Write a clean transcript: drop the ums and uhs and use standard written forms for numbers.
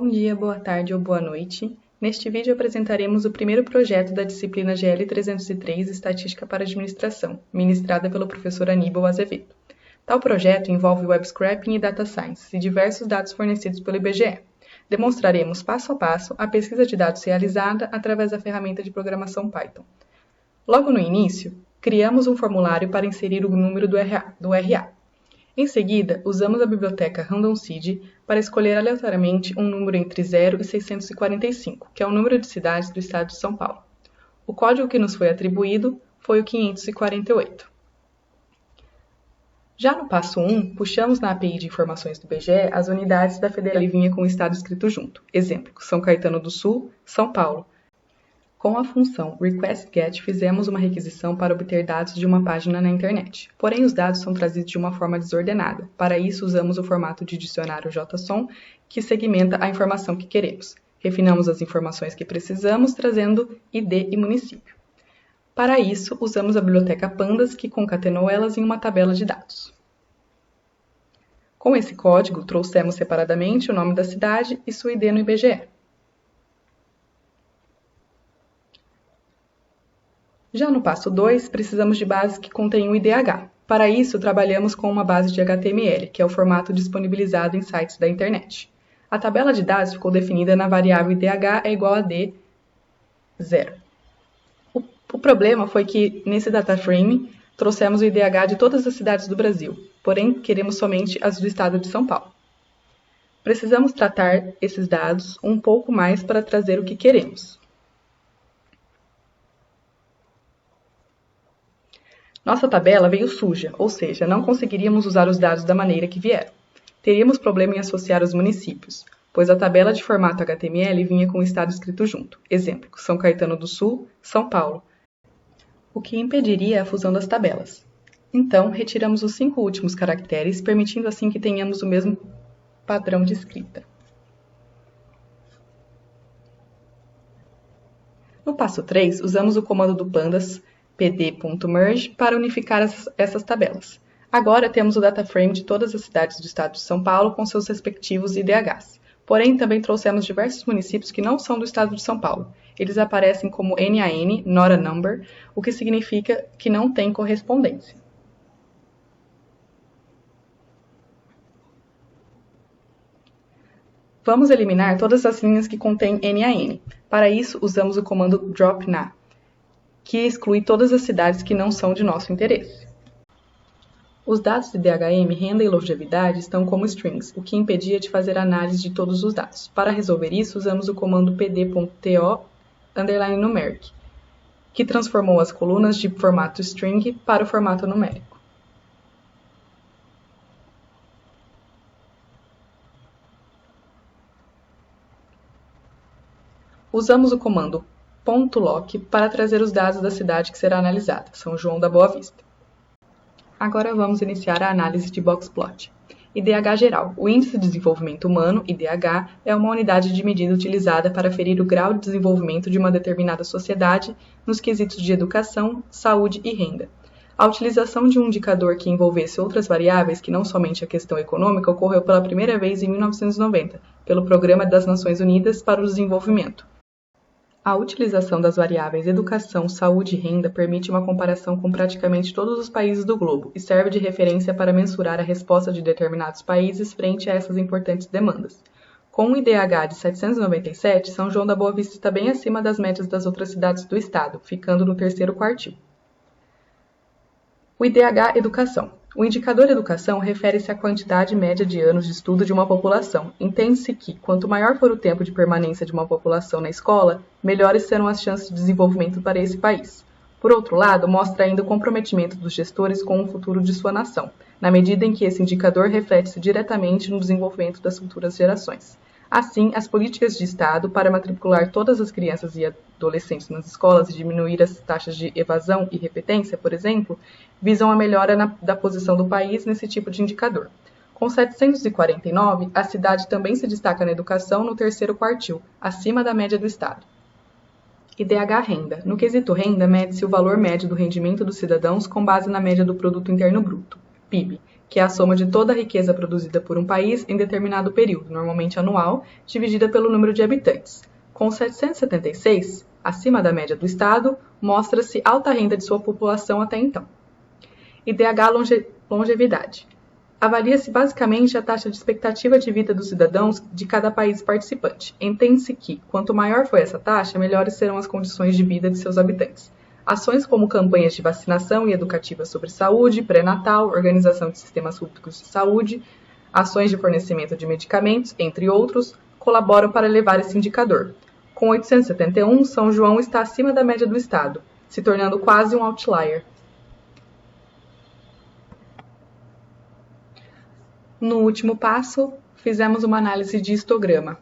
Bom dia, boa tarde ou boa noite. Neste vídeo apresentaremos o primeiro projeto da disciplina GL 303 Estatística para Administração, ministrada pelo professor Aníbal Azevedo. Tal projeto envolve web scraping e data science e diversos dados fornecidos pelo IBGE. Demonstraremos passo a passo a pesquisa de dados realizada através da ferramenta de programação Python. Logo no início, criamos um formulário para inserir o número do RA. Em seguida, usamos a biblioteca Random Seed para escolher aleatoriamente um número entre 0 e 645, que é o número de cidades do estado de São Paulo. O código que nos foi atribuído foi o 548. Já no passo 1, puxamos na API de informações do IBGE as unidades da federal e vinha com o estado escrito junto. Exemplo, São Caetano do Sul, São Paulo. Com a função requestGet, fizemos uma requisição para obter dados de uma página na internet. Porém, os dados são trazidos de uma forma desordenada. Para isso, usamos o formato de dicionário JSON, que segmenta a informação que queremos. Refinamos as informações que precisamos, trazendo ID e município. Para isso, usamos a biblioteca Pandas, que concatenou elas em uma tabela de dados. Com esse código, trouxemos separadamente o nome da cidade e sua ID no IBGE. Já no passo 2, precisamos de bases que contenham IDH. Para isso, trabalhamos com uma base de HTML, que é o formato disponibilizado em sites da internet. A tabela de dados ficou definida na variável IDH é igual a D0. O problema foi que, nesse dataframe, trouxemos o IDH de todas as cidades do Brasil, porém, queremos somente as do estado de São Paulo. Precisamos tratar esses dados um pouco mais para trazer o que queremos. Nossa tabela veio suja, ou seja, não conseguiríamos usar os dados da maneira que vieram. Teríamos problema em associar os municípios, pois a tabela de formato HTML vinha com o estado escrito junto. Exemplo, São Caetano do Sul, São Paulo, o que impediria a fusão das tabelas. Então, retiramos os 5 últimos caracteres, permitindo assim que tenhamos o mesmo padrão de escrita. No passo 3, usamos o comando do Pandas, pd.merge, para unificar essas tabelas. Agora temos o dataframe de todas as cidades do estado de São Paulo com seus respectivos IDHs. Porém, também trouxemos diversos municípios que não são do estado de São Paulo. Eles aparecem como NaN, not a number, o que significa que não tem correspondência. Vamos eliminar todas as linhas que contêm NaN. Para isso, usamos o comando dropNA, que exclui todas as cidades que não são de nosso interesse. Os dados de DHM, renda e longevidade estão como strings, o que impedia de fazer análise de todos os dados. Para resolver isso, usamos o comando pd.to_numeric, que transformou as colunas de formato string para o formato numérico. Usamos o comando .loc para trazer os dados da cidade que será analisada, São João da Boa Vista. Agora vamos iniciar a análise de boxplot. IDH geral. O Índice de Desenvolvimento Humano, IDH, é uma unidade de medida utilizada para aferir o grau de desenvolvimento de uma determinada sociedade nos quesitos de educação, saúde e renda. A utilização de um indicador que envolvesse outras variáveis que não somente a questão econômica ocorreu pela primeira vez em 1990, pelo Programa das Nações Unidas para o Desenvolvimento. A utilização das variáveis educação, saúde e renda permite uma comparação com praticamente todos os países do globo e serve de referência para mensurar a resposta de determinados países frente a essas importantes demandas. Com um IDH de 797, São João da Boa Vista está bem acima das médias das outras cidades do estado, ficando no terceiro quartil. O IDH Educação. O indicador educação refere-se à quantidade média de anos de estudo de uma população. Entende-se que, quanto maior for o tempo de permanência de uma população na escola, melhores serão as chances de desenvolvimento para esse país. Por outro lado, mostra ainda o comprometimento dos gestores com o futuro de sua nação, na medida em que esse indicador reflete-se diretamente no desenvolvimento das futuras gerações. Assim, as políticas de Estado para matricular todas as crianças e adolescentes nas escolas e diminuir as taxas de evasão e repetência, por exemplo, visam a melhora da posição do país nesse tipo de indicador. Com 749, a cidade também se destaca na educação no terceiro quartil, acima da média do Estado. IDH Renda. No quesito renda, mede-se o valor médio do rendimento dos cidadãos com base na média do Produto Interno Bruto, PIB, que é a soma de toda a riqueza produzida por um país em determinado período, normalmente anual, dividida pelo número de habitantes. Com 776, acima da média do Estado, mostra-se alta renda de sua população até então. IDH longevidade. Avalia-se basicamente a taxa de expectativa de vida dos cidadãos de cada país participante. Entende-se que, quanto maior for essa taxa, melhores serão as condições de vida de seus habitantes. Ações como campanhas de vacinação e educativas sobre saúde, pré-natal, organização de sistemas públicos de saúde, ações de fornecimento de medicamentos, entre outros, colaboram para elevar esse indicador. Com 871, São João está acima da média do estado, se tornando quase um outlier. No último passo, fizemos uma análise de histograma.